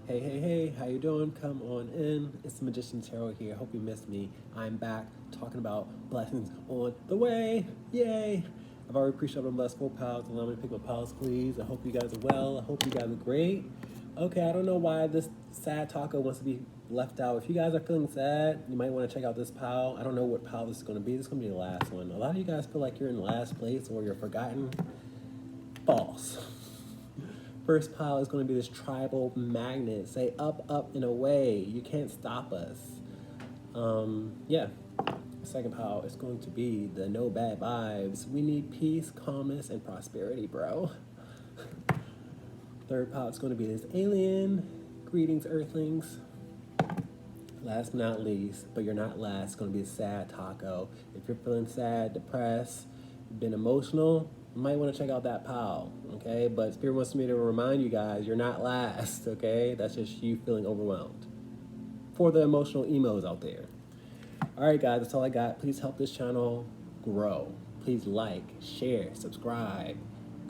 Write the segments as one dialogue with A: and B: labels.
A: Hey, how you doing? Come on in. It's the Magician Tarot here. Hope you missed me. I'm back talking about blessings on the way. Yay! I've already appreciated the blessed 4 PILES. Allow me to pick my piles, please. I hope you guys are well. I hope you guys are great. Okay, I don't know why this sad taco wants to be left out. If you guys are feeling sad, you might want to check out this pile. I don't know what pile this is going to be. This is going to be the last one. A lot of you guys feel like you're in last place or you're forgotten. False. First pile is going to be this tribal magnet. Say up, up, and away. You can't stop us. Yeah. Second pile is going to be the no bad vibes. We need peace, calmness, and prosperity, bro. Third pile is going to be this alien. Greetings, earthlings. Last but not least, but you're not last, it's going to be a sad taco. If you're feeling sad, depressed, been emotional, you might want to check out that pile, okay? But Spirit wants me to remind you guys, you're not last, okay? That's just you feeling overwhelmed. For the emotional emos out there. All right, guys, that's all I got. Please help this channel grow. Please like, share, subscribe,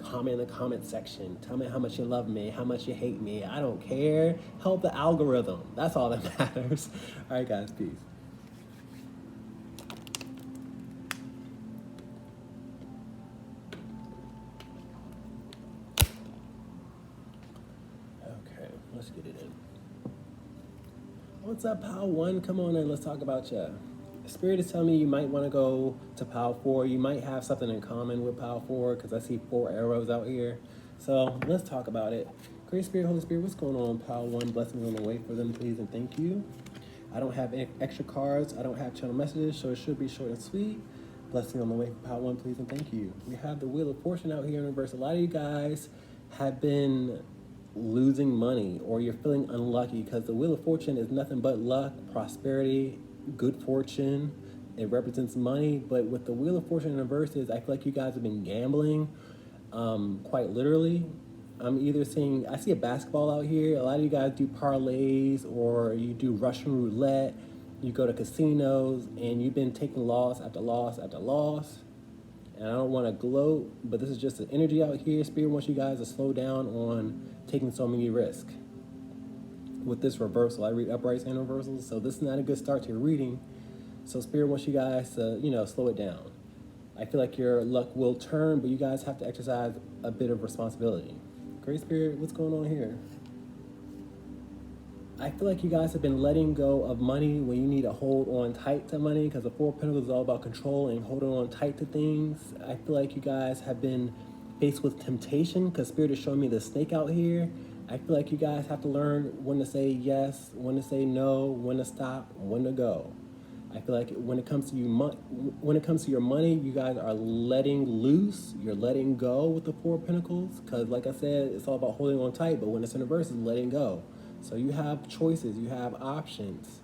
A: comment in the comment section. Tell me how much you love me, how much you hate me. I don't care. Help the algorithm. That's all that matters. All right, guys, peace. Okay, let's get it in. What's up, pile 1? Come on in, let's talk about ya. Spirit is telling me you might want to go to pile 4. You might have something in common with pile 4 because I see 4 arrows out here. So let's talk about it. Great Spirit, Holy Spirit, what's going on? Pile 1, blessings on the way for them, please, and thank you. I don't have extra cards. I don't have channel messages, so it should be short and sweet. Blessing on the way for pile 1, please, and thank you. We have the Wheel of Fortune out here in reverse. A lot of you guys have been losing money or you're feeling unlucky because the Wheel of Fortune is nothing but luck, prosperity, good fortune. It represents money, but with the Wheel of Fortune in reverses, I feel like you guys have been gambling, quite literally. I'm either seeing, I see a basketball out here. A lot of you guys do parlays or you do Russian roulette. You go to casinos and you've been taking loss after loss after loss. And I don't want to gloat, but this is just the energy out here. Spirit wants you guys to slow down on taking so many risks. With this reversal, I read uprights and reversals, so this is not a good start to your reading. So Spirit wants you guys to, slow it down. I feel like your luck will turn, but you guys have to exercise a bit of responsibility. Great Spirit, what's going on here? I feel like you guys have been letting go of money when you need to hold on tight to money because the 4 of Pentacles is all about control and holding on tight to things. I feel like you guys have been faced with temptation because Spirit is showing me the snake out here. I feel like you guys have to learn when to say yes, when to say no, when to stop, when to go. I feel like when it comes to your money, you guys are letting loose. You're letting go with the 4 of Pentacles because, like I said, it's all about holding on tight. But when it's in reverse, it's letting go. So you have choices, you have options.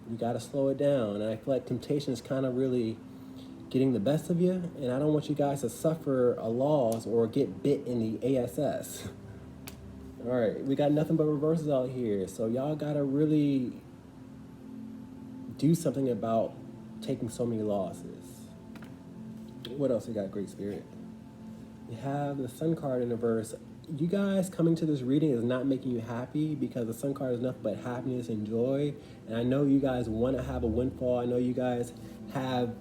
A: You got to slow it down. And I feel like temptation is kind of really getting the best of you. And I don't want you guys to suffer a loss or get bit in the ASS. All right, we got nothing but reverses out here. So y'all got to really do something about taking so many losses. What else we got, Great Spirit? We have the Sun card in reverse. You guys coming to this reading is not making you happy because the Sun card is nothing but happiness and joy. And I know you guys want to have a windfall. I know you guys have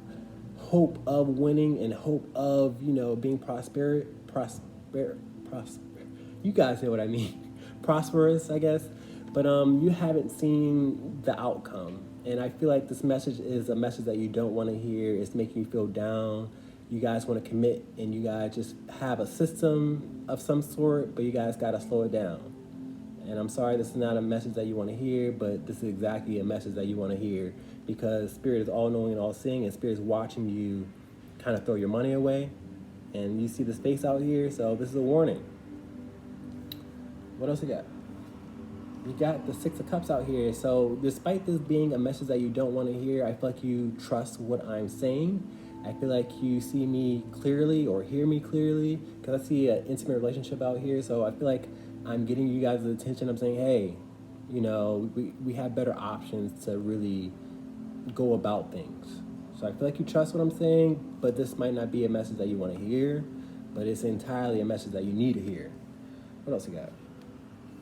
A: hope of winning and hope of, being prosperous. You guys know what I mean. Prosperous, I guess. But you haven't seen the outcome. And I feel like this message is a message that you don't want to hear. It's making you feel down. You guys want to commit and you guys just have a system of some sort, but you guys got to slow it down. And I'm sorry this is not a message that you want to hear, but this is exactly a message that you want to hear because Spirit is all-knowing and all-seeing, and Spirit is watching you kind of throw your money away. And you see the space out here, so this is a warning. What else we got? You got the 6 of Cups out here. So despite this being a message that you don't want to hear, I feel like you trust what I'm saying. I feel like you see me clearly or hear me clearly because I see an intimate relationship out here. So I feel like I'm getting you guys' attention. I'm saying, hey, we have better options to really go about things. So I feel like you trust what I'm saying, but this might not be a message that you want to hear, but it's entirely a message that you need to hear. What else you got?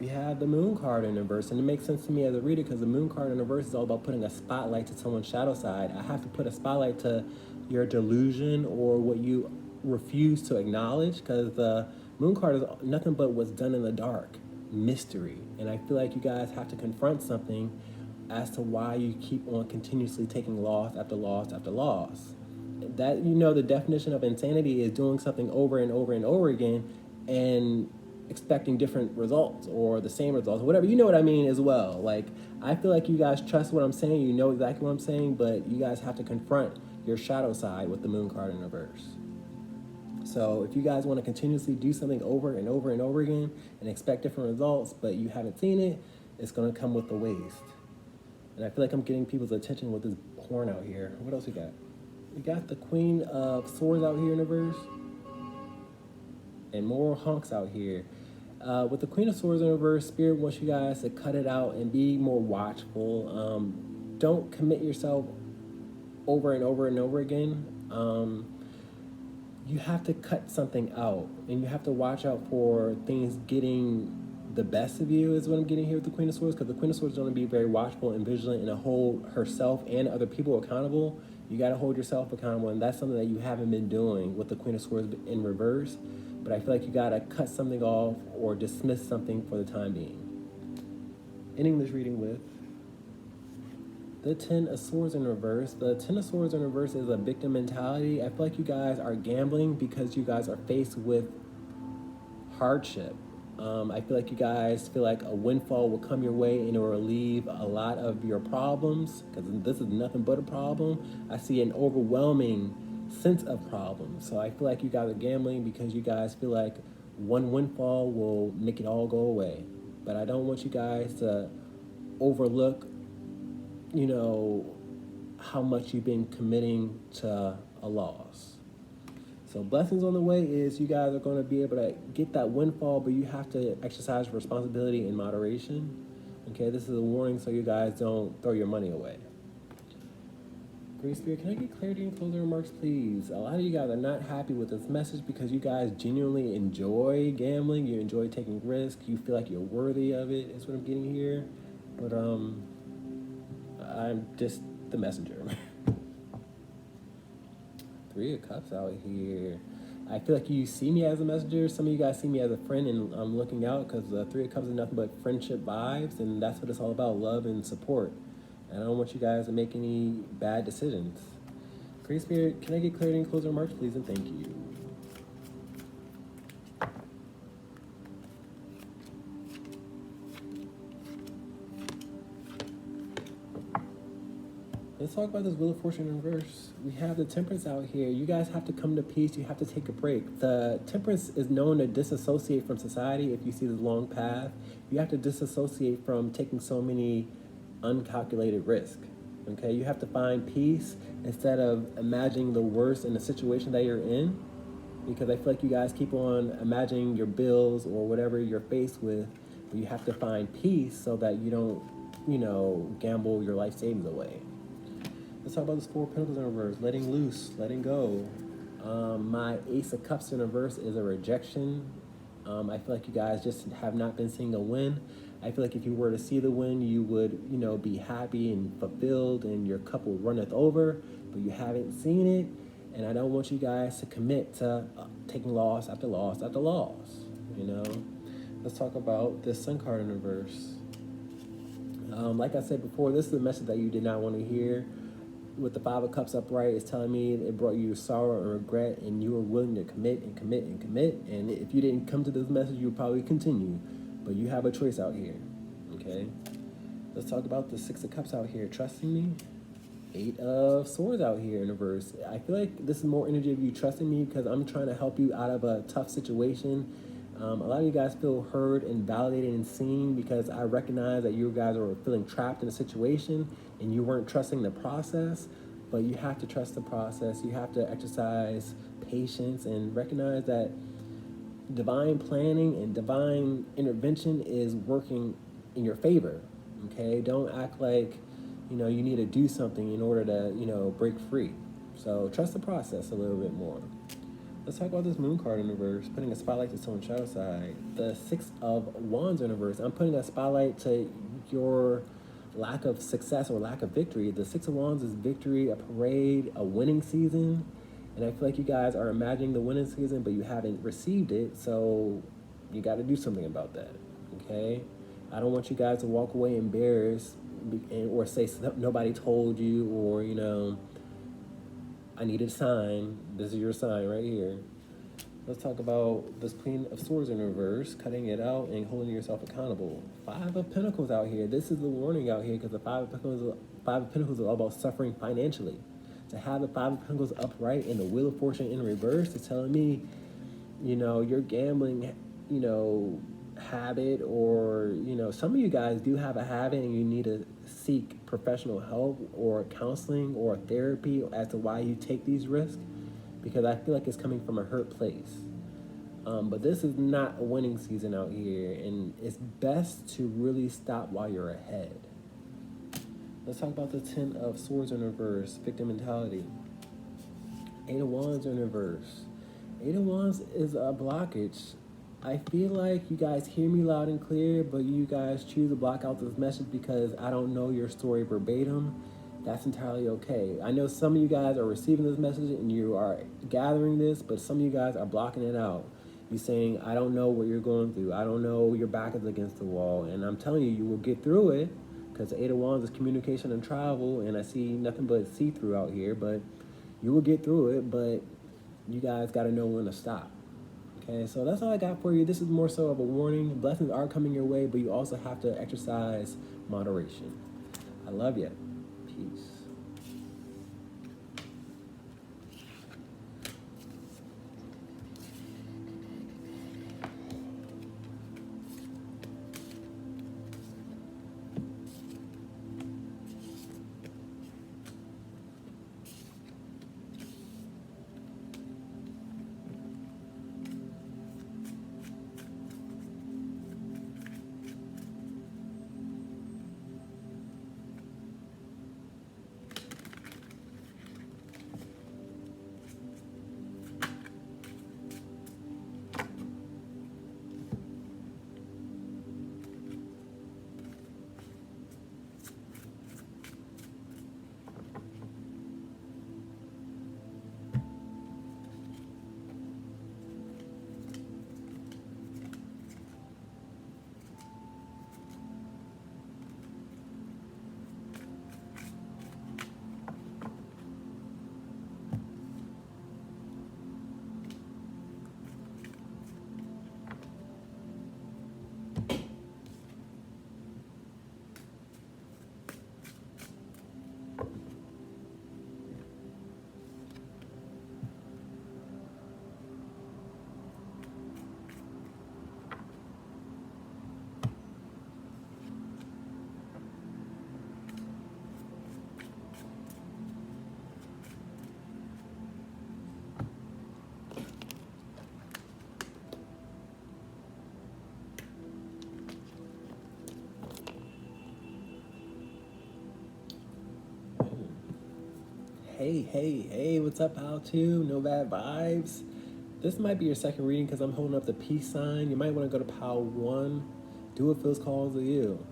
A: You have the moon card in reverse, and it makes sense to me as a reader because the moon card in reverse is all about putting a spotlight to someone's shadow side. I have to put a spotlight to your delusion or what you refuse to acknowledge, because the moon card is nothing but what's done in the dark, mystery. And I feel like you guys have to confront something as to why you keep on continuously taking loss after loss after loss. That, the definition of insanity is doing something over and over and over again and expecting different results or the same results, whatever. You know what I mean as well. Like, I feel like you guys trust what I'm saying. You know exactly what I'm saying, but you guys have to confront your shadow side with the moon card in reverse. So if you guys want to continuously do something over and over and over again and expect different results, but you haven't seen it, it's going to come with the waste. And I feel like I'm getting people's attention with this porn out here. What else we got? We got the Queen of Swords out here in reverse. And more hunks out here. With the Queen of Swords in reverse, Spirit wants you guys to cut it out and be more watchful. Don't commit yourself over and over and over again. You have to cut something out, and you have to watch out for things getting the best of you, is what I'm getting here with the Queen of Swords, because the Queen of Swords is going to be very watchful and vigilant and to hold herself and other people accountable. You got to hold yourself accountable, and that's something that you haven't been doing with the Queen of Swords in reverse. But I feel like you got to cut something off or dismiss something for the time being. Ending this reading with the Ten of Swords in reverse. The Ten of Swords in reverse is a victim mentality. I feel like you guys are gambling because you guys are faced with hardship. I feel like you guys feel like a windfall will come your way and it will relieve a lot of your problems, because this is nothing but a problem. I see an overwhelming sense of problems. So I feel like you guys are gambling because you guys feel like one windfall will make it all go away. But I don't want you guys to overlook, how much you've been committing to a loss. So blessings on the way is you guys are going to be able to get that windfall, but you have to exercise responsibility in moderation. Okay, this is a warning so you guys don't throw your money away. Great Spirit, can I get clarity and closing remarks, please? A lot of you guys are not happy with this message because you guys genuinely enjoy gambling. You enjoy taking risks. You feel like you're worthy of it, is what I'm getting here. But I'm just the messenger. Three of Cups out here. I feel like you see me as a messenger. Some of you guys see me as a friend, and I'm looking out because the Three of Cups is nothing but friendship vibes, and that's what it's all about, love and support. And I don't want you guys to make any bad decisions. Great Spirit, can I get clarity and closing remarks, please, and thank you. Let's talk about this Wheel of Fortune in reverse. We have the Temperance out here. You guys have to come to peace. You have to take a break. The Temperance is known to disassociate from society. If you see this long path, you have to disassociate from taking so many uncalculated risk. Okay, you have to find peace instead of imagining the worst in the situation that you're in, because I feel like you guys keep on imagining your bills or whatever you're faced with, but you have to find peace so that you don't, gamble your life savings away. Let's talk about this Four of Pentacles in reverse. Letting loose, letting go. My Ace of Cups in reverse is a rejection. I feel like you guys just have not been seeing a win. I feel like if you were to see the win, you would, be happy and fulfilled and your cup will runneth over, but you haven't seen it. And I don't want you guys to commit to taking loss after loss after loss, Let's talk about this Sun card in reverse. Like I said before, this is a message that you did not want to hear. With the Five of Cups upright, it's telling me it brought you sorrow and regret, and you were willing to commit and commit and commit. And if you didn't come to this message, you would probably continue. But you have a choice out here, okay? Let's talk about the Six of Cups out here. Trusting me? Eight of Swords out here in reverse. I feel like this is more energy of you trusting me because I'm trying to help you out of a tough situation. A lot of you guys feel heard and validated and seen because I recognize that you guys are feeling trapped in a situation and you weren't trusting the process, but you have to trust the process. You have to exercise patience and recognize that divine planning and divine intervention is working in your favor, okay? Don't act like, you need to do something in order to, break free. So trust the process a little bit more. Let's talk about this moon card in reverse, putting a spotlight to someone's shadow side. The Six of Wands in reverse. I'm putting a spotlight to your lack of success or lack of victory. The Six of Wands is victory, a parade, a winning season. And I feel like you guys are imagining the winning season, but you haven't received it. So you got to do something about that. Okay? I don't want you guys to walk away embarrassed or say nobody told you, or, I need a sign. This is your sign right here. Let's talk about this Queen of Swords in reverse, cutting it out and holding yourself accountable. Five of Pentacles out here. This is the warning out here, because the Five of Pentacles is all about suffering financially. To have the Five of Pentacles upright and the Wheel of Fortune in reverse is telling me, your gambling, habit, or, some of you guys do have a habit and you need to seek professional help or counseling or therapy as to why you take these risks, because I feel like it's coming from a hurt place. But this is not a winning season out here, and it's best to really stop while you're ahead. Let's talk about the Ten of Swords in reverse, victim mentality. Eight of Wands in reverse. Eight of Wands is a blockage. I feel like you guys hear me loud and clear, but you guys choose to block out this message because I don't know your story verbatim. That's entirely okay. I know some of you guys are receiving this message and you are gathering this, but some of you guys are blocking it out. You're saying, I don't know what you're going through. I don't know, your back is against the wall. And I'm telling you, you will get through it, because the Eight of Wands is communication and travel, and I see nothing but see-through out here, but you will get through it, but you guys got to know when to stop. Okay, so that's all I got for you. This is more so of a warning. Blessings are coming your way, but you also have to exercise moderation. I love you. Peace. Hey, what's up, How To? No bad vibes. This might be your second reading because I'm holding up the peace sign. You might want to go to Pile 1. Do what feels calls to you.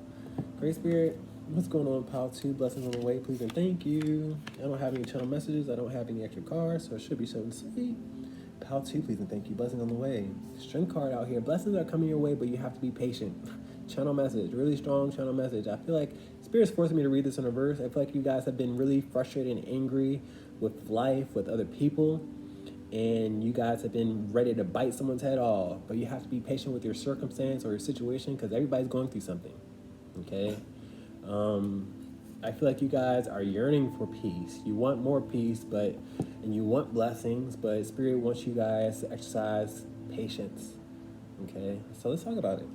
A: Great Spirit, what's going on, Pile 2? Blessings on the way, please and thank you. I don't have any channel messages. I don't have any extra cards, so it should be short and sweet. Pile 2, please and thank you. Blessings on the way. Strength card out here. Blessings are coming your way, but you have to be patient. Channel message, really strong channel message. I feel like Spirit's forcing me to read this in reverse. I feel like you guys have been really frustrated and angry with life, with other people, and you guys have been ready to bite someone's head off, but you have to be patient with your circumstance or your situation, because everybody's going through something, okay? I feel like you guys are yearning for peace. You want more peace, and you want blessings, but Spirit wants you guys to exercise patience, okay? So let's talk about it.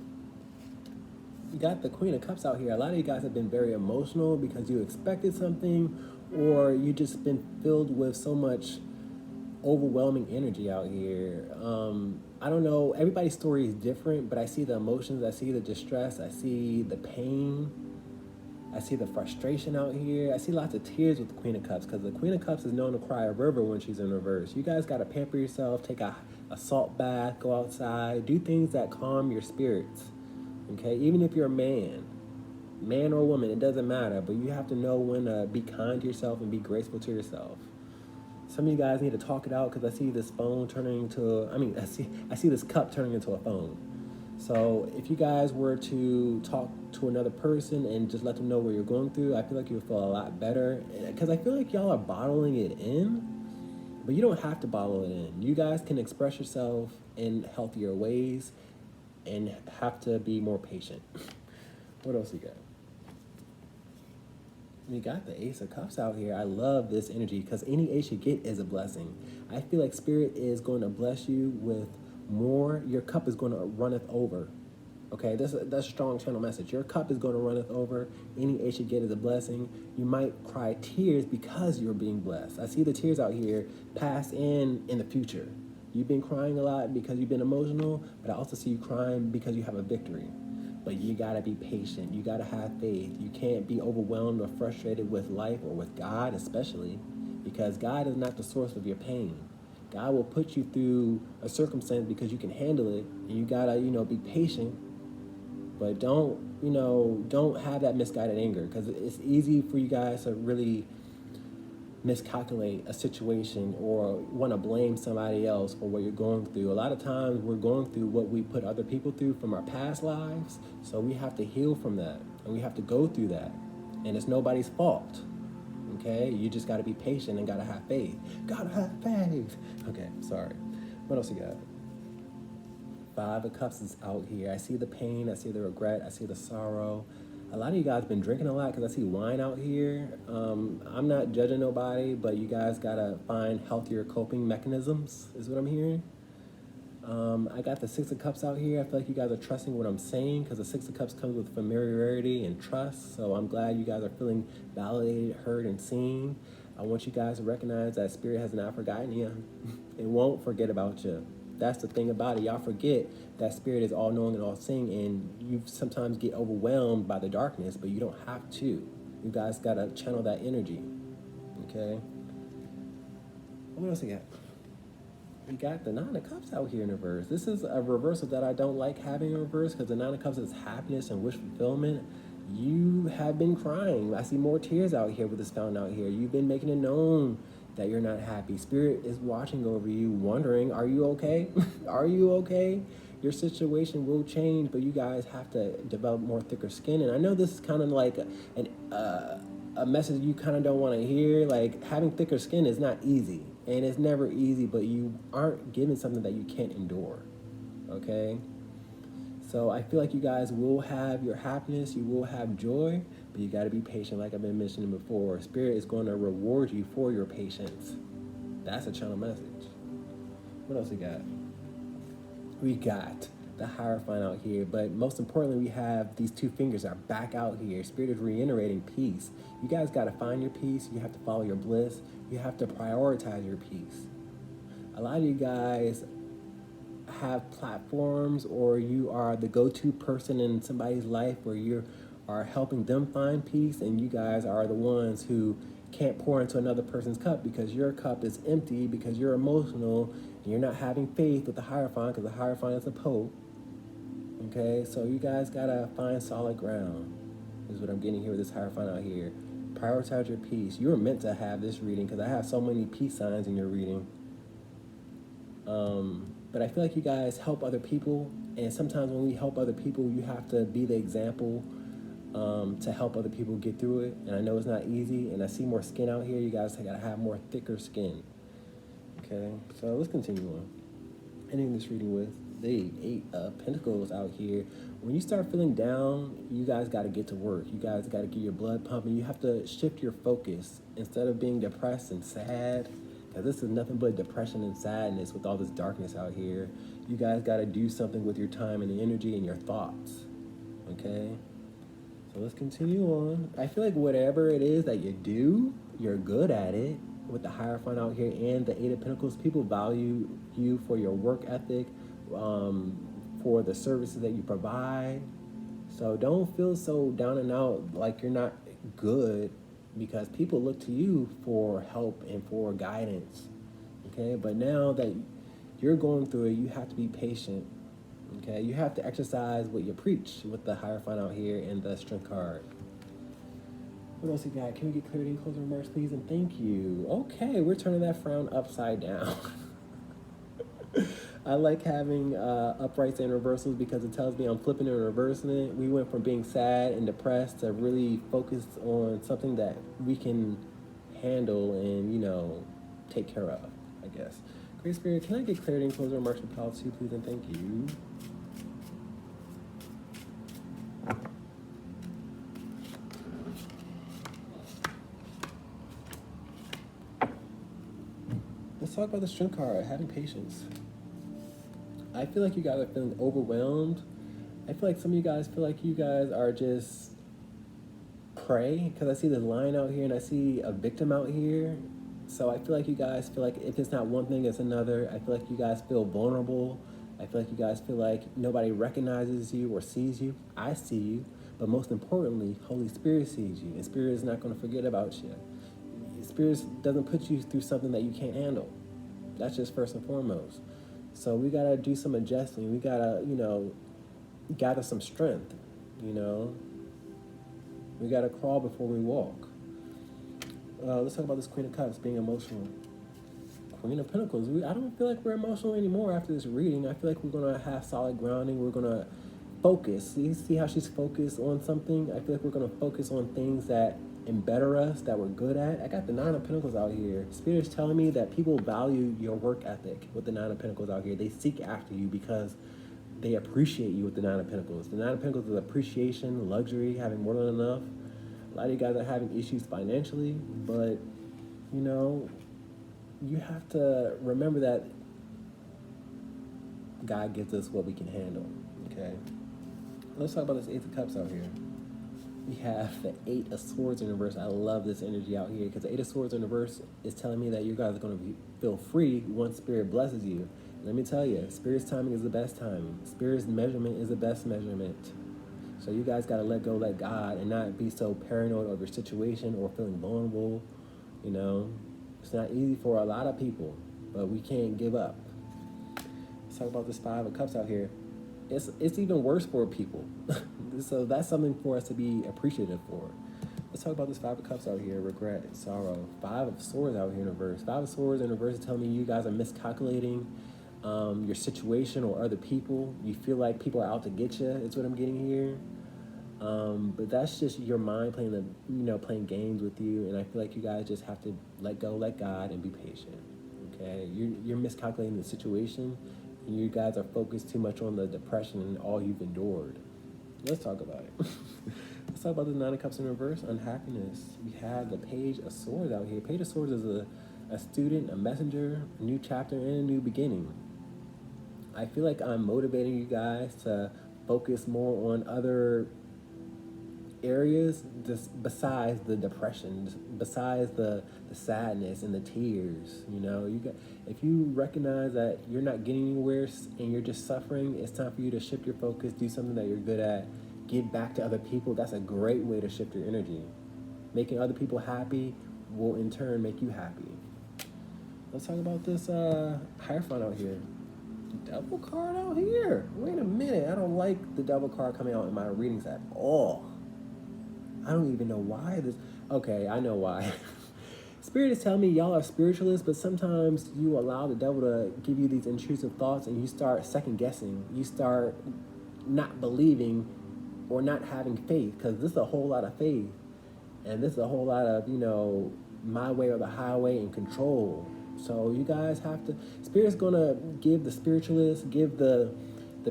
A: You got the Queen of Cups out here. A lot of you guys have been very emotional because you expected something, or you just been filled with so much overwhelming energy out here. I don't know, everybody's story is different, but I see the emotions, I see the distress, I see the pain. I see the frustration out here. I see lots of tears with the Queen of Cups because the Queen of Cups is known to cry a river when she's in reverse. You guys got to pamper yourself, take a salt bath, go outside, do things that calm your spirits. Okay, even if you're a man or woman, it doesn't matter, but you have to know when to be kind to yourself and be graceful to yourself. Some of you guys need to talk it out because I see this phone turning into, I see this cup turning into a phone. So if you guys were to talk to another person and just let them know what you're going through, I feel like you'll feel a lot better. Because I feel like y'all are bottling it in, but you don't have to bottle it in. You guys can express yourself in healthier ways and have to be more patient. What else you got? We got the Ace of Cups out here. I love this energy because any ace you get is a blessing. I feel like Spirit is going to bless you with more. Your cup is going to runneth over. Okay, that's a strong channel message. Your cup is going to runneth over. Any ace you get is a blessing. You might cry tears because you're being blessed. I see the tears out here past and in the future. You've been crying a lot because you've been emotional, but I also see you crying because you have a victory. But you gotta be patient. You gotta have faith. You can't be overwhelmed or frustrated with life or with God, especially, because God is not the source of your pain. God will put you through a circumstance because you can handle it, and you gotta, be patient. But don't have that misguided anger, because it's easy for you guys to really miscalculate a situation or want to blame somebody else for what you're going through. A lot of times we're going through what we put other people through from our past lives, so we have to heal from that, and we have to go through that, and it's nobody's fault. Okay, you just got to be patient and gotta have faith. Gotta have faith. Okay, sorry. What else you got? Five of Cups is out here. I see the pain, I see the regret, I see the sorrow. A lot of you guys been drinking a lot because I see wine out here. I'm not judging nobody, but you guys gotta find healthier coping mechanisms, is what I'm hearing. I got the Six of Cups out here. I feel like you guys are trusting what I'm saying because the Six of Cups comes with familiarity and trust. So I'm glad you guys are feeling validated, heard, and seen. I want you guys to recognize that Spirit has not forgotten you. It won't forget about you. That's the thing about it. Y'all forget that Spirit is all-knowing and all-seeing, and you sometimes get overwhelmed by the darkness, but you don't have to. You guys got to channel that energy, okay? What else we got? We got the Nine of Cups out here in reverse. This is a reversal that I don't like having in reverse because the Nine of Cups is happiness and wish fulfillment. You have been crying. I see more tears out here with this fountain out here. You've been making it known that you're not happy. Spirit is watching over you, wondering, are you okay? Are you okay? Your situation will change, but you guys have to develop more thicker skin. And I know this is kind of like a message you kind of don't want to hear. Like, having thicker skin is not easy, and it's never easy, but you aren't given something that you can't endure, okay? So I feel like you guys will have your happiness, you will have joy, but you got to be patient like I've been mentioning before. Spirit is going to reward you for your patience. That's a channel message. What else we got? We got the Hierophant out here, but most importantly, we have these two fingers are back out here. Spirit is reiterating peace. You guys got to find your peace. You have to follow your bliss. You have to prioritize your peace. A lot of you guys have platforms, or you are the go-to person in somebody's life where you are helping them find peace, and you guys are the ones who can't pour into another person's cup because your cup is empty, because you're emotional and you're not having faith with the Hierophant, because the Hierophant is a Pope. Okay, so you guys gotta find solid ground, is what I'm getting here with this Hierophant out here. Prioritize your peace. You were meant to have this reading because I have so many peace signs in your reading. But I feel like you guys help other people, and sometimes when we help other people, you have to be the example to help other people get through it. And I know it's not easy, and I see more skin out here. You guys gotta have more thicker skin. Okay, so let's continue on. Ending this reading with the Eight of Pentacles out here. When you start feeling down, you guys got to get to work. You guys got to get your blood pumping. You have to shift your focus. Instead of being depressed and sad, because this is nothing but depression and sadness with all this darkness out here, you guys got to do something with your time and the energy and your thoughts, okay? So let's continue on. I feel like whatever it is that you do, you're good at it. With the Hierophant out here and the Eight of Pentacles, people value you for your work ethic, for the services that you provide. So don't feel so down and out like you're not good, because people look to you for help and for guidance. Okay, but now that you're going through it, you have to be patient. Okay, you have to exercise what you preach with the Hierophant out here and the Strength card. What else you got? Can we get clarity and closing remarks, please? And thank you. Okay, we're turning that frown upside down. I like having uprights and reversals because it tells me I'm flipping and reversing it. We went from being sad and depressed to really focused on something that we can handle and, take care of, I guess. Great Spirit, can I get clarity and closing remarks with Pile 2, please? And thank you. Let's talk about the Strength card, having patience. I feel like you guys are feeling overwhelmed. I feel like some of you guys feel like you guys are just prey, because I see the lion out here and I see a victim out here. So I feel like you guys feel like if it's not one thing, it's another. I feel like you guys feel vulnerable. I feel like you guys feel like nobody recognizes you or sees you. I see you, but most importantly, Holy Spirit sees you, and Spirit is not going to forget about you. Spirit doesn't put you through something that you can't handle. That's just first and foremost. So we gotta do some adjusting. We gotta, gather some strength. We gotta crawl before we walk. Let's talk about this Queen of Cups being emotional. Queen of Pentacles. I don't feel like we're emotional anymore after this reading. I feel like we're gonna have solid grounding. We're gonna focus. You see how she's focused on something? I feel like we're gonna focus on things that better us, that we're good at. I got the Nine of Pentacles out here. Spirit is telling me that people value your work ethic with the Nine of Pentacles out here. They seek after you because they appreciate you with the Nine of Pentacles. The Nine of Pentacles is appreciation, luxury, having more than enough. A lot of you guys are having issues financially, but you have to remember that God gives us what we can handle. Okay, let's talk about this Ace of Cups out here. We have the Eight of Swords in reverse. I love this energy out here because the Eight of Swords in reverse is telling me that you guys are going to feel free once Spirit blesses you. Let me tell you, Spirit's timing is the best timing. Spirit's measurement is the best measurement. So you guys got to let go, let God, and not be so paranoid of your situation or feeling vulnerable. It's not easy for a lot of people, but we can't give up. Let's talk about this Five of Cups out here. It's even worse for people. So that's something for us to be appreciative for. Let's talk about this Five of Cups out here. Regret, sorrow. Five of Swords out here in reverse. Five of Swords in reverse is telling me you guys are miscalculating your situation or other people. You feel like people are out to get you. It's what I'm getting here. But that's just your mind playing games with you. And I feel like you guys just have to let go, let God, and be patient. Okay, you're miscalculating the situation. And you guys are focused too much on the depression and all you've endured. Let's talk about it. Let's talk about the Nine of Cups in reverse, unhappiness. We have the Page of Swords out here. Page of Swords is a student, a messenger, a new chapter, and a new beginning. I feel like I'm motivating you guys to focus more on other areas just besides the depression, besides the sadness and the tears. If you recognize that you're not getting anywhere and you're just suffering, it's time for you to shift your focus, do something that you're good at, give back to other people. That's a great way to shift your energy. Making other people happy will in turn make you happy. Let's talk about this Hierophant out here. Devil card out here. Wait a minute, I don't like the Devil card coming out in my readings at all. I don't even know why this. Okay, I know why. Spirit is telling me y'all are spiritualists, but sometimes you allow the devil to give you these intrusive thoughts and you start second guessing. You start not believing or not having faith, because this is a whole lot of faith. And this is a whole lot of, my way or the highway and control. So you guys have to, Spirit's going to give the spiritualists, give the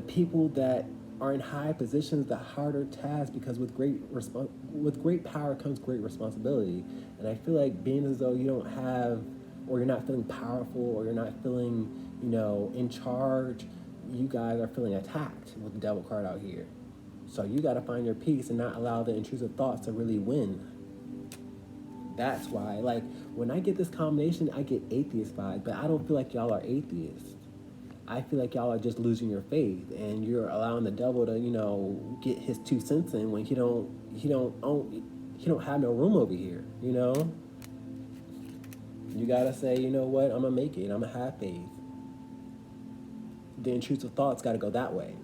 A: people that are in high positions the harder task, because with great power comes great responsibility. And I feel like being as though you don't have, or you're not feeling powerful, or you're not feeling, in charge, you guys are feeling attacked with the Devil card out here. So you got to find your peace and not allow the intrusive thoughts to really win. That's why, when I get this combination, I get atheist vibes, but I don't feel like y'all are atheists. I feel like y'all are just losing your faith, and you're allowing the devil to, get his 2 cents in when he don't have no room over here. You gotta say, you know what, I'm gonna make it. I'm gonna have faith. The intrusive thoughts gotta go that way.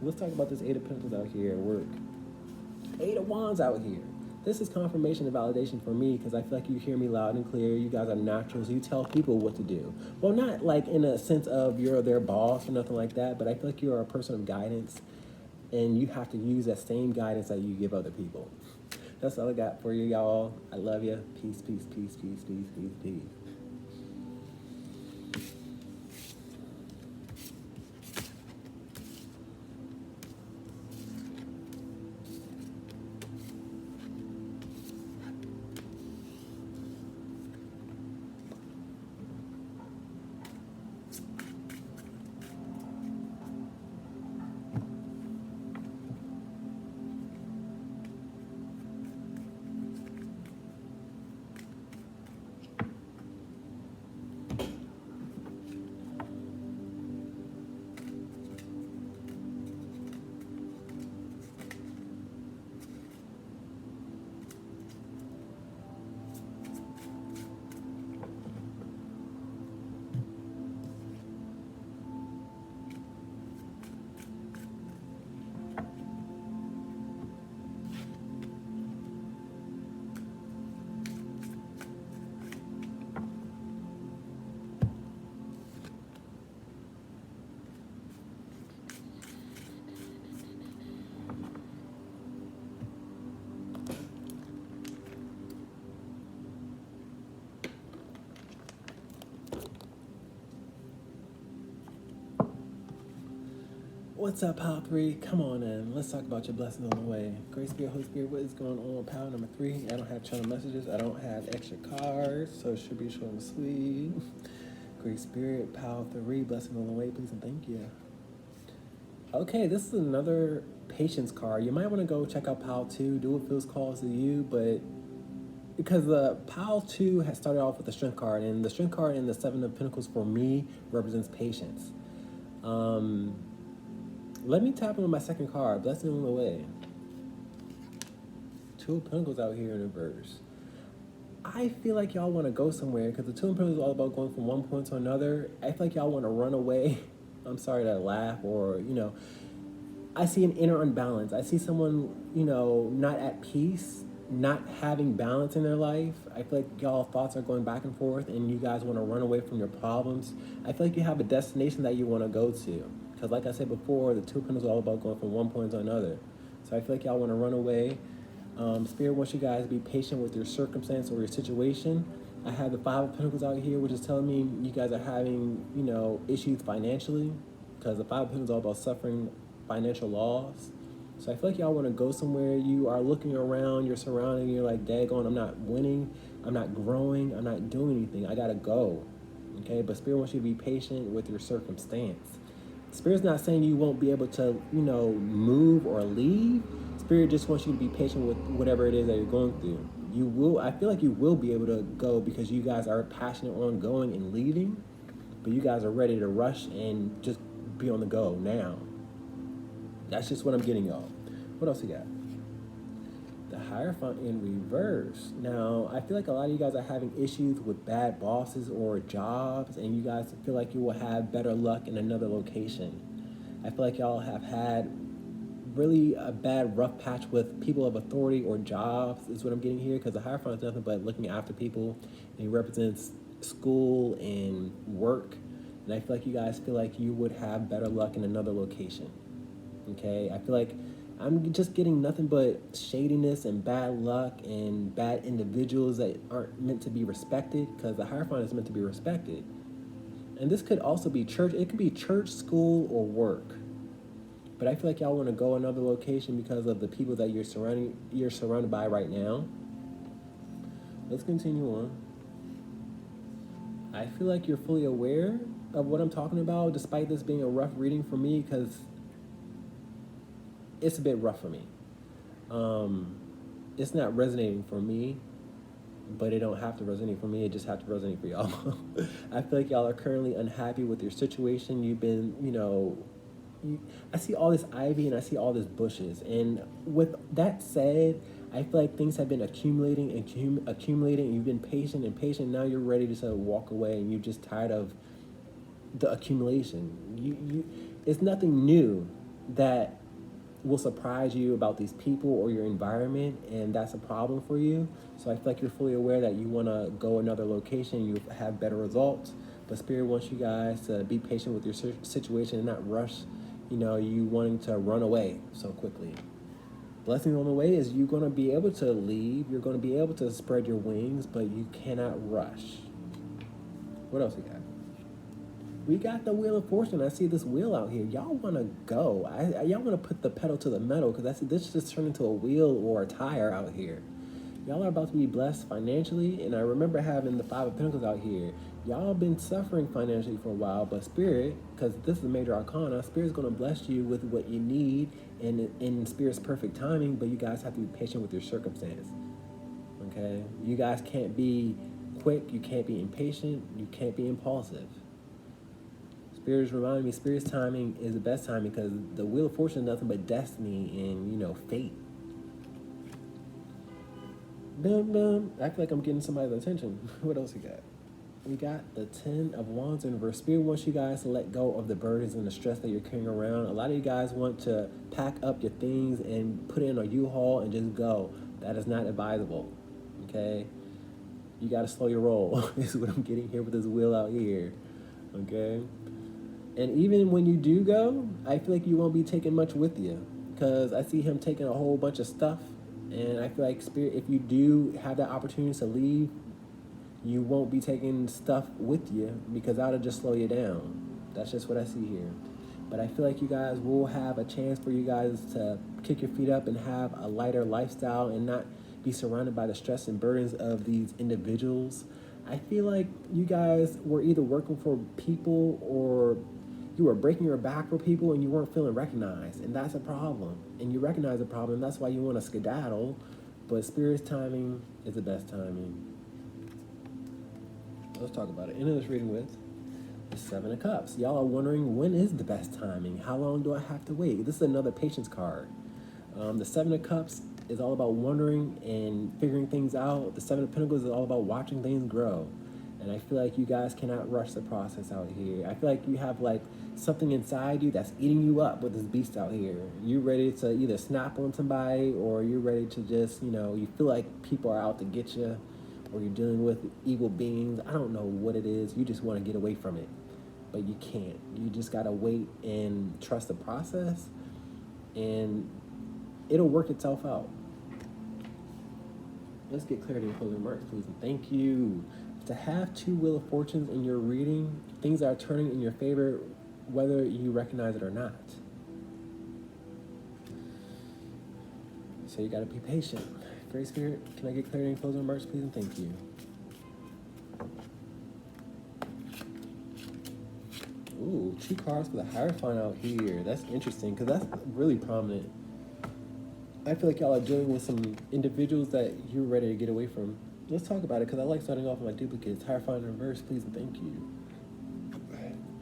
A: Let's talk about this Eight of Pentacles out here at work. Eight of Wands out here. This is confirmation and validation for me because I feel like you hear me loud and clear. You guys are naturals. You tell people what to do. Well, not like in a sense of you're their boss or nothing like that, but I feel like you're a person of guidance and you have to use that same guidance that you give other people. That's all I got for you, y'all. I love you. Peace, peace, peace, peace, peace, peace, peace. What's up, Pile 3? Come on in. Let's talk about your blessings on the way. Great Spirit, Holy Spirit, what is going on? Pile number 3. I don't have channel messages. I don't have extra cards, so it should be short and sweet. Great Spirit, Pile 3, blessings on the way, please and thank you. Okay, this is another patience card. You might want to go check out Pile 2, do what feels calls to you, but because the Pile 2 has started off with the Strength card, and the Strength card in the Seven of Pentacles for me represents patience. Let me tap on my second card. Blessing on the way. Two of Pentacles out here in reverse. I feel like y'all want to go somewhere because the Two of Pentacles is all about going from one point to another. I feel like y'all want to run away. I'm sorry to laugh, or I see an inner unbalance. I see someone not at peace, not having balance in their life. I feel like y'all thoughts are going back and forth, and you guys want to run away from your problems. I feel like you have a destination that you want to go to. Because like I said before, the Two of Pentacles is all about going from one point to another. So I feel like y'all want to run away. Spirit wants you guys to be patient with your circumstance or your situation. I have the Five of Pentacles out here, which is telling me you guys are having, issues financially. Because the Five of Pentacles is all about suffering financial loss. So I feel like y'all want to go somewhere. You are looking around, you're surrounding, you're like, daggone, I'm not winning, I'm not growing, I'm not doing anything. I got to go. Okay, but Spirit wants you to be patient with your circumstance. Spirit's not saying you won't be able to, move or leave. Spirit just wants you to be patient with whatever it is that you're going through. You will, I feel like you will be able to go because you guys are passionate on going and leaving, but you guys are ready to rush and just be on the go now. That's just what I'm getting, y'all. What else we got? The Hierophant in reverse. Now, I feel like a lot of you guys are having issues with bad bosses or jobs, and you guys feel like you will have better luck in another location. I feel like y'all have had really a bad rough patch with people of authority or jobs is what I'm getting here, because the Hierophant is nothing but looking after people, and he represents school and work, and I feel like you guys feel like you would have better luck in another location. Okay, I feel like I'm just getting nothing but shadiness and bad luck and bad individuals that aren't meant to be respected, because the Hierophant is meant to be respected. And this could also be church. It could be church, school, or work. But I feel like y'all want to go another location because of the people that you're surrounded by right now. Let's continue on. I feel like you're fully aware of what I'm talking about, despite this being a rough reading for me, because it's a bit rough for me. It's not resonating for me. but it don't have to resonate for me. It just have to resonate for y'all. I feel like y'all are currently unhappy with your situation. You've been, I see all this ivy and I see all this bushes. And with that said, I feel like things have been accumulating and accumulating. And you've been patient and patient. Now you're ready to sort of walk away, and you're just tired of the accumulation. It's nothing new that will surprise you about these people or your environment, and that's a problem for you. So I feel like you're fully aware that you want to go another location, you have better results, but Spirit wants you guys to be patient with your situation and not rush, you wanting to run away so quickly. Blessing on the way is you're going to be able to leave, you're going to be able to spread your wings, but you cannot rush. What else we got? We got the Wheel of Fortune. I see this wheel out here. Y'all want to go. Y'all want to put the pedal to the metal, because this just turned into a wheel or a tire out here. Y'all are about to be blessed financially, and I remember having the Five of Pentacles out here. Y'all been suffering financially for a while, but Spirit, because this is a major arcana, Spirit's going to bless you with what you need and in Spirit's perfect timing, but you guys have to be patient with your circumstance. Okay? You guys can't be quick. You can't be impatient. You can't be impulsive. Spirit is reminding me, Spirit's timing is the best timing, because the Wheel of Fortune is nothing but destiny and, fate. Boom, boom. I feel like I'm getting somebody's attention. What else we got? We got the 10 of Wands in reverse. Spirit wants you guys to let go of the burdens and the stress that you're carrying around. A lot of you guys want to pack up your things and put it in a U-Haul and just go. That is not advisable, okay? You got to slow your roll. This is what I'm getting here with this wheel out here, okay? And even when you do go, I feel like you won't be taking much with you, because I see him taking a whole bunch of stuff. And I feel like Spirit, if you do have that opportunity to leave, you won't be taking stuff with you, because that'll just slow you down. That's just what I see here. But I feel like you guys will have a chance for you guys to kick your feet up and have a lighter lifestyle and not be surrounded by the stress and burdens of these individuals. I feel like you guys were either working for people or you were breaking your back for people and you weren't feeling recognized, and that's a problem. And you recognize the problem, that's why you want to skedaddle, but Spirit's timing is the best timing. Let's talk about it. End of this reading with the 7 of Cups. Y'all are wondering, when is the best timing? How long do I have to wait? This is another patience card. The 7 of Cups is all about wondering and figuring things out. The 7 of Pentacles is all about watching things grow. And I feel like you guys cannot rush the process out here. I feel like you have like something inside you that's eating you up with this beast out here. You're ready to either snap on somebody, or you're ready to just, you feel like people are out to get you, or you're dealing with evil beings. I don't know what it is. You just want to get away from it, but you can't. You just got to wait and trust the process, and it'll work itself out. Let's get clarity and closing remarks, please, and thank you. To have 2 Wheel of Fortunes in your reading, things are turning in your favor, whether you recognize it or not. So you got to be patient. Great Spirit, can I get clarity and closing remarks, please, and thank you. Ooh, 2 cards for the Hierophant out here. That's interesting, because that's really prominent. I feel like y'all are dealing with some individuals that you're ready to get away from. Let's talk about it, because I like starting off with my duplicates. Hierophant in reverse, please and thank you.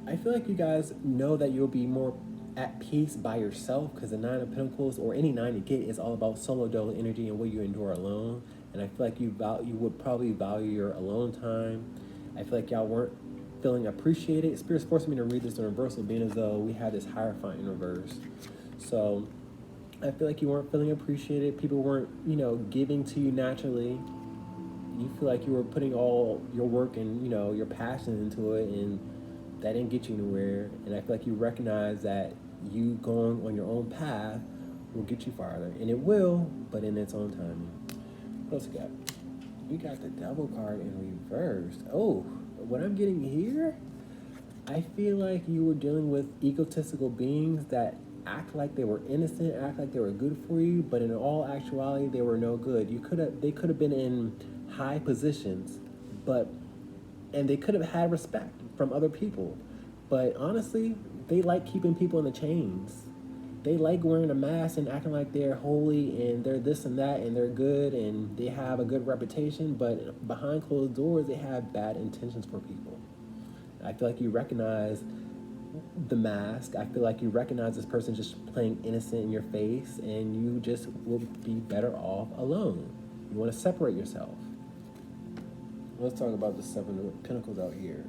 A: I feel like you guys know that you'll be more at peace by yourself, because the 9 of Pentacles, or any 9 you get, is all about solo dolo energy and what you endure alone. And I feel like you would probably value your alone time. I feel like y'all weren't feeling appreciated. Spirit's forcing me to read this in reversal, being as though we had this Hierophant in reverse. So I feel like you weren't feeling appreciated. People weren't, giving to you naturally. You feel like you were putting all your work and, your passion into it, and that didn't get you anywhere. And I feel like you recognize that you going on your own path will get you farther. And it will, but in its own timing. What else we got? We got the Devil card in reverse. Oh, what I'm getting here, I feel like you were dealing with egotistical beings that act like they were innocent, act like they were good for you, but in all actuality, they were no good. They could have been in high positions, and they could have had respect from other people, but honestly, they like keeping people in the chains. they like wearing a mask and acting like they're holy and they're this and that and they're good and they have a good reputation, but behind closed doors, they have bad intentions for people. I feel like you recognize the mask. I feel like you recognize this person just playing innocent in your face, and you just will be better off alone. You want to separate yourself. Let's talk about the Seven of Pentacles out here.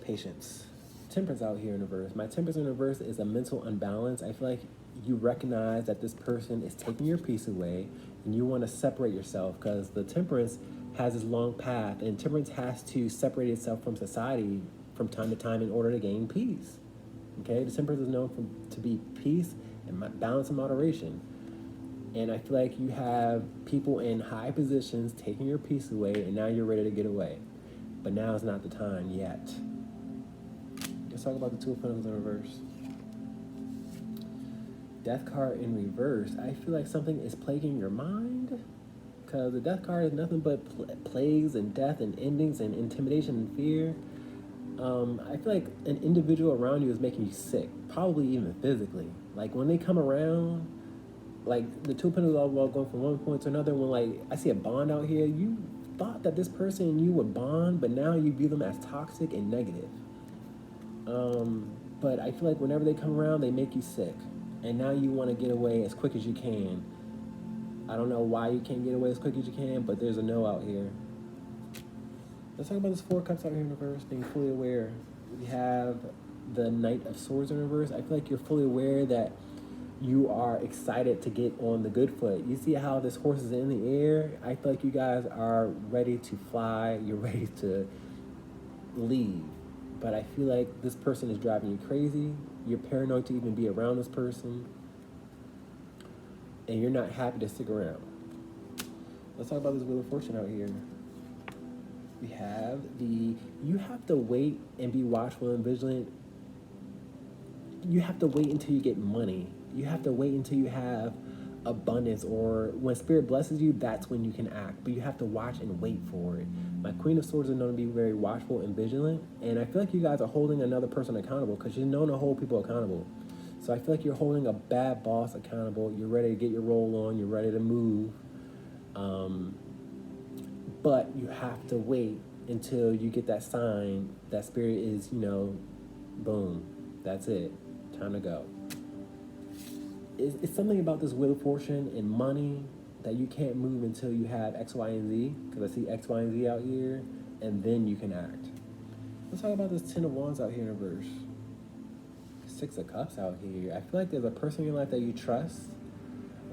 A: Patience. Temperance out here in reverse. My temperance in reverse is a mental unbalance. I feel like you recognize that this person is taking your peace away, and you want to separate yourself because the temperance has this long path, and temperance has to separate itself from society from time to time in order to gain peace. Okay, the temperance is known to be peace and balance and moderation. And I feel like you have people in high positions taking your peace away, and now you're ready to get away. But now is not the time yet. Let's talk about the Two of Pentacles in reverse. Death card in reverse. I feel like something is plaguing your mind, because the Death card is nothing but plagues and death and endings and intimidation and fear. I feel like an individual around you is making you sick, probably even physically. Like when they come around, like the Two of Pentacles all going from one point to another. When like I see a bond out here, you thought that this person and you would bond, but now you view them as toxic and negative. But I feel like whenever they come around, they make you sick, and now you want to get away as quick as you can. I don't know why you can't get away as quick as you can, but there's a no out here. Let's talk about this Four of Cups out here in reverse, being fully aware. We have the Knight of Swords in reverse. I feel like you're fully aware that you are excited to get on the good foot. You see how this horse is in the air? I feel like you guys are ready to fly. You're ready to leave. But I feel like this person is driving you crazy. You're paranoid to even be around this person. And you're not happy to stick around. Let's talk about this Wheel of Fortune out here. We have you have to wait and be watchful and vigilant. You have to wait until you get money. You have to wait until you have abundance, or when Spirit blesses you, that's when you can act. But you have to watch and wait for it. My Queen of Swords is known to be very watchful and vigilant, and I feel like you guys are holding another person accountable because you're known to hold people accountable. So I feel like you're holding a bad boss accountable. You're ready to get your roll on. You're ready to move. But you have to wait until you get that sign that Spirit is, boom, that's it. Time to go. It's something about this Wheel of Fortune and money that you can't move until you have X, Y, and Z, because I see X, Y, and Z out here, and then you can act. Let's talk about this Ten of Wands out here in reverse. Six of Cups out here. I feel like there's a person in your life that you trust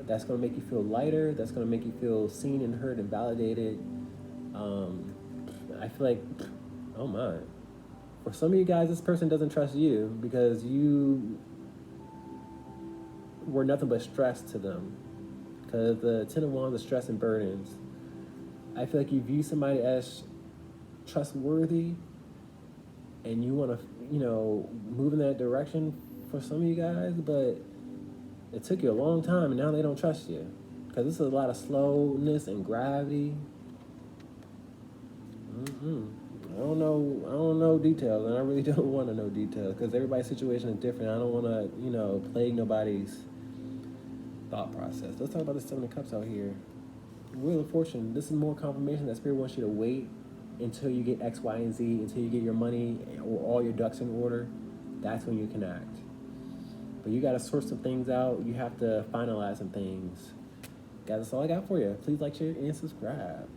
A: that's going to make you feel lighter, that's going to make you feel seen and heard and validated. I feel like, oh my. For some of you guys, this person doesn't trust you because you were nothing but stress to them. Because the Ten of Wands is stress and burdens. I feel like you view somebody as trustworthy and you want to, move in that direction for some of you guys, but it took you a long time and now they don't trust you. Because this is a lot of slowness and gravity. I don't know details, and I really don't want to know details because everybody's situation is different. I don't want to, plague nobody's thought process. Let's talk about the Seven of Cups out here. Wheel of Fortune. This is more confirmation that Spirit wants you to wait until you get X, Y, and Z, until you get your money or all your ducks in order. That's when you can act. But you got to sort some things out. You have to finalize some things. Guys, that's all I got for you. Please like, share, and subscribe.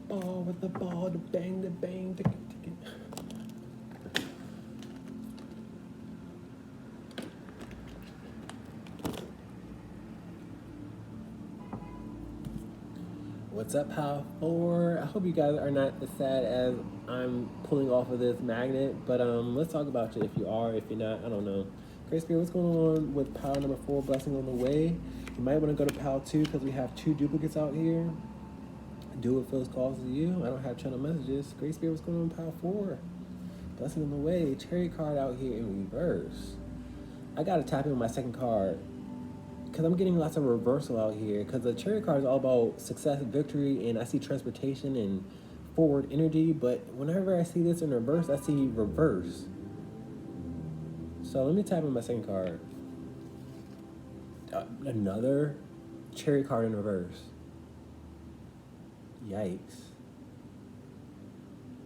A: ball with the ball, the bang, the bang, tick, tick. What's up, Power 4? I hope you guys are not as sad as I'm pulling off of this magnet, but let's talk about you if you are, if you're not, I don't know. Great Spirit, what's going on with Power number 4, Blessing on the Way? You might want to go to Power 2 because we have 2 duplicates out here. Do what feels calls to you. I don't have channel messages. Great Spirit, what's going on with Power 4? Blessing on the Way. Cherry card out here in reverse. I got to tap in with my second card, because I'm getting lots of reversal out here, because the cherry card is all about success, victory, and I see transportation and forward energy, but whenever I see this in reverse, I see reverse. So let me tap in my second card. Another cherry card in reverse. Yikes.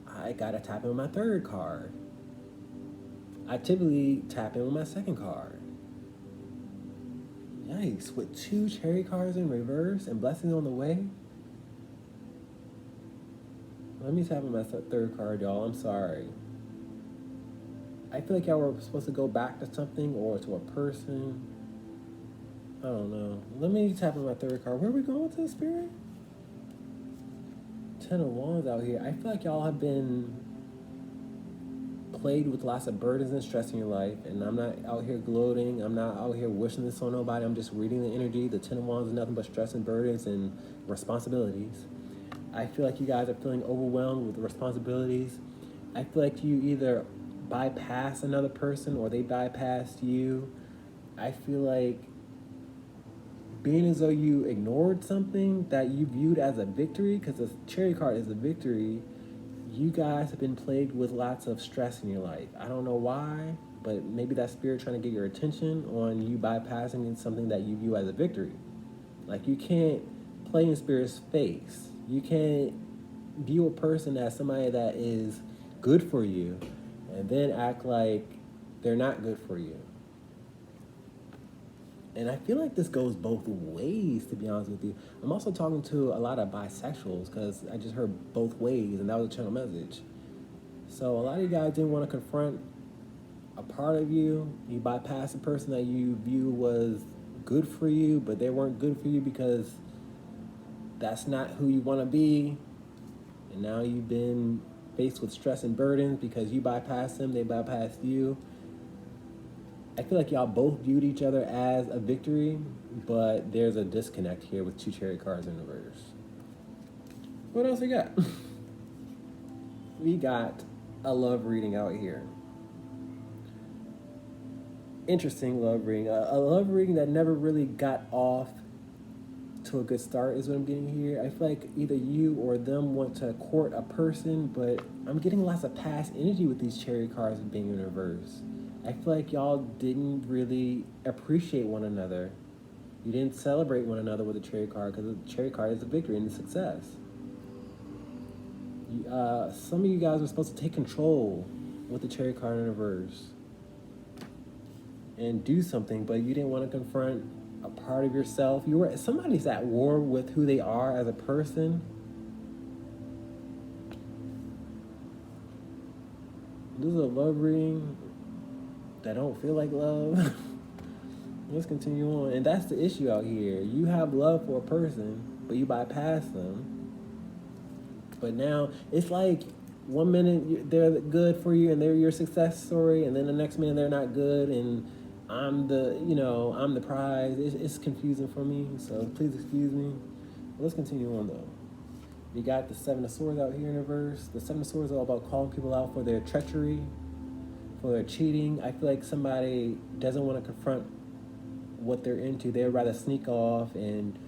A: I gotta tap in with my third card. I typically tap in with my second card. Yikes, with 2 cherry cards in reverse and blessings on the way. Let me tap in my third card, y'all. I'm sorry. I feel like y'all were supposed to go back to something or to a person. I don't know. Let me tap in my third card. Where are we going with this, Spirit? 10 of Wands out here. I feel like y'all have been plagued with lots of burdens and stress in your life, and I'm not out here gloating. I'm not out here wishing this on nobody. I'm just reading the energy. The 10 of Wands is nothing but stress and burdens and responsibilities. I feel like you guys are feeling overwhelmed with the responsibilities. I feel like you either bypass another person or they bypassed you. I feel like being as though you ignored something that you viewed as a victory, because the cherry card is a victory, you guys have been plagued with lots of stress in your life. I don't know why, but maybe that spirit trying to get your attention on you bypassing something that you view as a victory. Like, you can't play in spirit's face. You can't view a person as somebody that is good for you and then act like they're not good for you. And I feel like this goes both ways, to be honest with you. I'm also talking to a lot of bisexuals, because I just heard both ways, and that was a channel message. So a lot of you guys didn't want to confront a part of you. You bypassed a person that you view was good for you, but they weren't good for you because that's not who you want to be. And now you've been faced with stress and burdens because you bypassed them, they bypassed you. I feel like y'all both viewed each other as a victory, but there's a disconnect here with 2 cherry cards in reverse. What else we got? We got a love reading out here. Interesting love reading. A love reading that never really got off to a good start is what I'm getting here. I feel like either you or them want to court a person, but I'm getting lots of past energy with these cherry cards being in reverse. I feel like y'all didn't really appreciate one another. You didn't celebrate one another with a cherry card, because the cherry card is a victory and a success. Some of you guys were supposed to take control with the cherry card in reverse and do something, but you didn't want to confront a part of yourself. Somebody's at war with who they are as a person. This is a love reading that don't feel like love. Let's continue on. And that's the issue out here. You have love for a person, but you bypass them. But now it's like 1 minute they're good for you and they're your success story, and then the next minute they're not good and I'm the prize. It's confusing for me, so please excuse me. Let's continue on though. We got the 7 of Swords out here in reverse. The 7 of Swords is all about calling people out for their treachery, for their cheating. I feel like somebody doesn't want to confront what they're into. They'd rather sneak off and,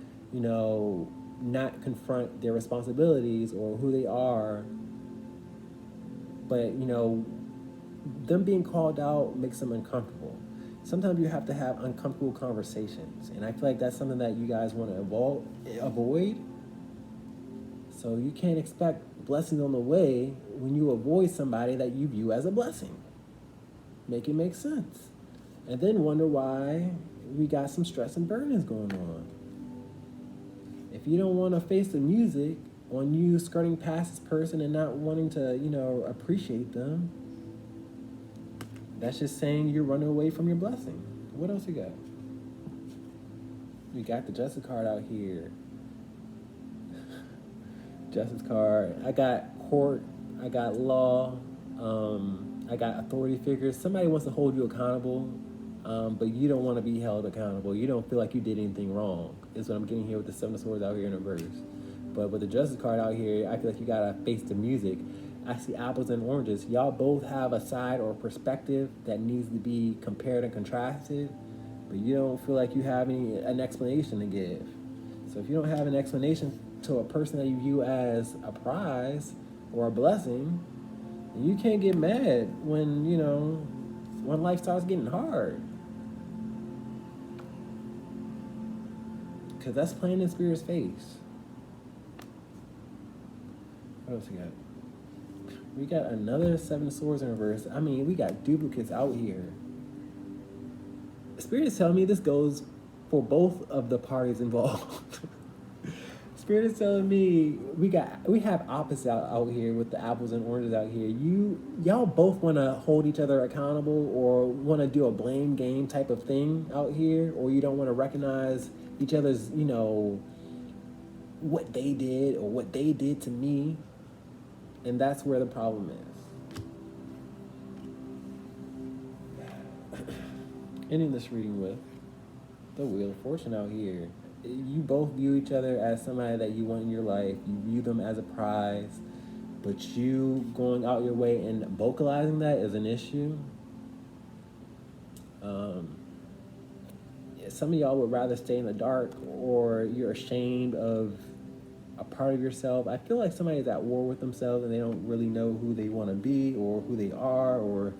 A: not confront their responsibilities or who they are. But, them being called out makes them uncomfortable. Sometimes you have to have uncomfortable conversations. And I feel like that's something that you guys want to avoid. So you can't expect blessings on the way when you avoid somebody that you view as a blessing. Make it make sense. And then wonder why we got some stress and burdens going on. If you don't want to face the music on you skirting past this person and not wanting to, appreciate them. That's just saying you're running away from your blessing. What else you got? We got the justice card out here. Justice card. I got court. I got law. I got authority figures. Somebody wants to hold you accountable, but you don't want to be held accountable. You don't feel like you did anything wrong. Is what I'm getting here with the Seven of Swords out here in reverse. But with the Justice card out here, I feel like you gotta face the music. I see apples and oranges. Y'all both have a side or a perspective that needs to be compared and contrasted, but you don't feel like you have an explanation to give. So if you don't have an explanation to a person that you view as a prize or a blessing, you can't get mad when life starts getting hard. Because that's playing in Spirit's face. What else we got? We got another Seven of Swords in reverse. I mean, we got duplicates out here. Spirit is telling me this goes for both of the parties involved. Spirit is telling me we have opposites out here with the apples and oranges out here. Y'all both want to hold each other accountable or want to do a blame game type of thing out here, or you don't want to recognize each other's, what they did or what they did to me. And that's where the problem is. Ending this reading with the Wheel of Fortune out here. You both view each other as somebody that you want in your life. You view them as a prize. But you going out your way and vocalizing that is an issue. Some of y'all would rather stay in the dark, or you're ashamed of a part of yourself. I feel like somebody's at war with themselves and they don't really know who they want to be or who they are, or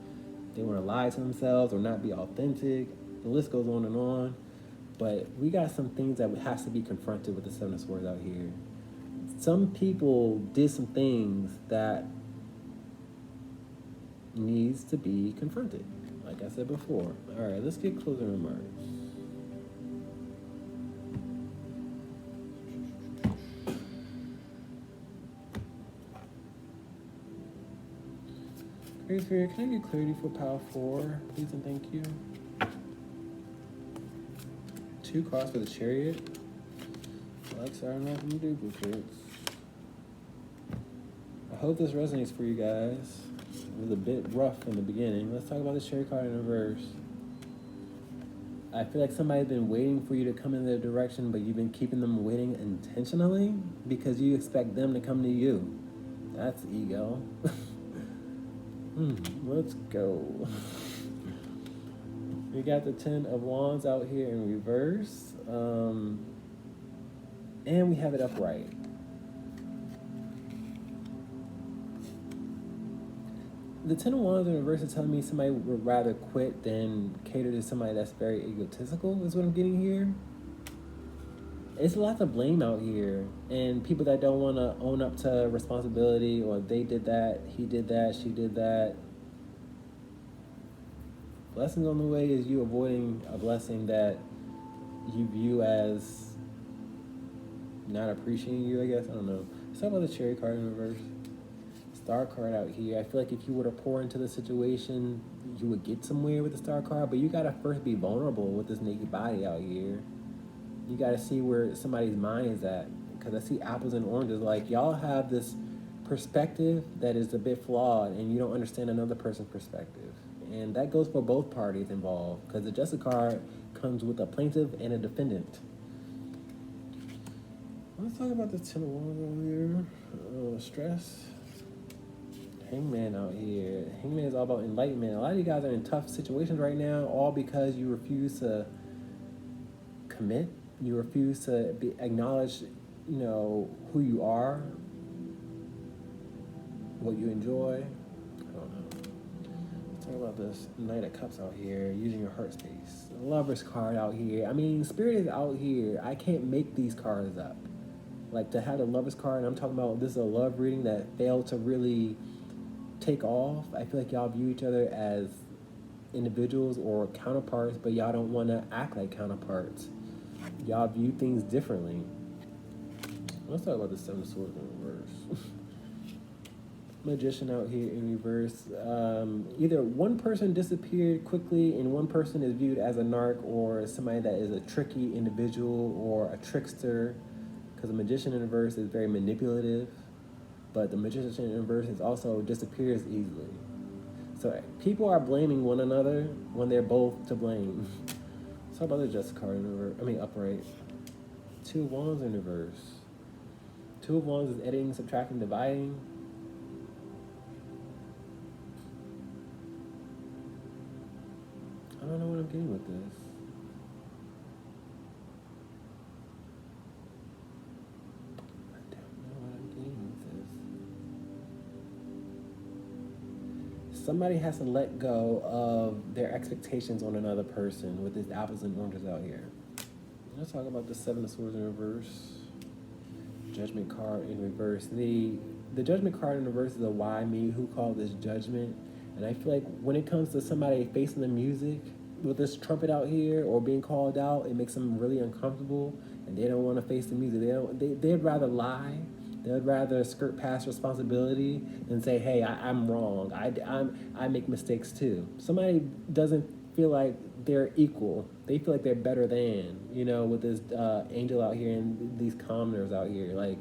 A: they want to lie to themselves or not be authentic. The list goes on and on. But we got some things that has to be confronted with the Seven of Swords out here. Some people did some things that needs to be confronted, like I said before. All right, let's get closing remarks. Great Spirit, can I get clarity for Pile 4, please and thank you? 2 cards for the Chariot. Like starting off from duplicates. I hope this resonates for you guys. It was a bit rough in the beginning. Let's talk about the Chariot card in reverse. I feel like somebody's been waiting for you to come in their direction, but you've been keeping them waiting intentionally because you expect them to come to you. That's ego. Let's go. We got the 10 of Wands out here in reverse. And we have it upright. The 10 of Wands in reverse is telling me somebody would rather quit than cater to somebody that's very egotistical, is what I'm getting here. It's a lot to blame out here. And people that don't want to own up to responsibility, or they did that, he did that, she did that. Blessings on the way is you avoiding a blessing that you view as not appreciating you, I guess. I don't know. Let's talk about the Chariot card in reverse. Star card out here. I feel like if you were to pour into the situation, you would get somewhere with the Star card, but you gotta first be vulnerable with this naked body out here. You gotta see where somebody's mind is at, because I see apples and oranges. Like, y'all have this perspective that is a bit flawed, and you don't understand another person's perspective. And that goes for both parties involved, because the Justice card comes with a plaintiff and a defendant. Let's talk about the 10 of Wands over here. Stress. Hangman out here. Hangman is all about enlightenment. A lot of you guys are in tough situations right now, all because you refuse to commit. You refuse to acknowledge, who you are, what you enjoy. I don't know. Let's talk about this Knight of Cups out here, using your heart space. The Lover's card out here. I mean, Spirit is out here. I can't make these cards up. Like, to have the Lover's card, I'm talking about this is a love reading that failed to really take off. I feel like y'all view each other as individuals or counterparts, but y'all don't want to act like counterparts. Y'all view things differently. Let's talk about the Seven of Swords in reverse. Magician out here in reverse. Either one person disappeared quickly and one person is viewed as a narc or somebody that is a tricky individual or a trickster, because the magician in reverse is very manipulative, but the magician in reverse is also disappears easily. So people are blaming one another when they're both to blame. Let's talk about the Justice card in reverse. I mean upright. Two of Wands in reverse. Two of Wands is editing, subtracting, dividing. I don't know what I'm getting with this. I don't know what I'm getting with this. Somebody has to let go of their expectations on another person with these apples and oranges out here. Let's talk about the Seven of Swords in reverse. Judgment card in reverse. The Judgment card in reverse is a why me, who called this judgment. And I feel like when it comes to somebody facing the music with this trumpet out here or being called out, it makes them really uncomfortable and they don't want to face the music. They'd rather lie. They'd rather skirt past responsibility than say, hey, I'm wrong. I make mistakes too. Somebody doesn't feel like they're equal. They feel like they're better than, with this angel out here and these commoners out here. Like,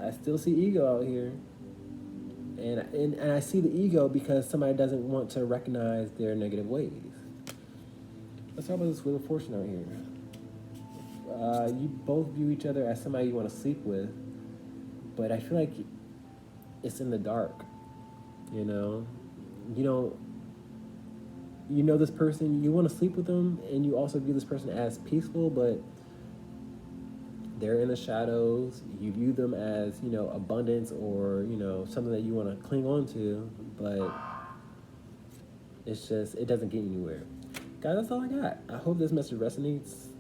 A: I still see ego out here. And I see the ego because somebody doesn't want to recognize their negative ways. Let's talk about this Wheel of Fortune out here. You both view each other as somebody you want to sleep with, but I feel like it's in the dark. You know this person, you want to sleep with them, and you also view this person as peaceful, but they're in the shadows. You view them as, abundance or, something that you want to cling on to, but it doesn't get anywhere. Guys, that's all I got. I hope this message resonates.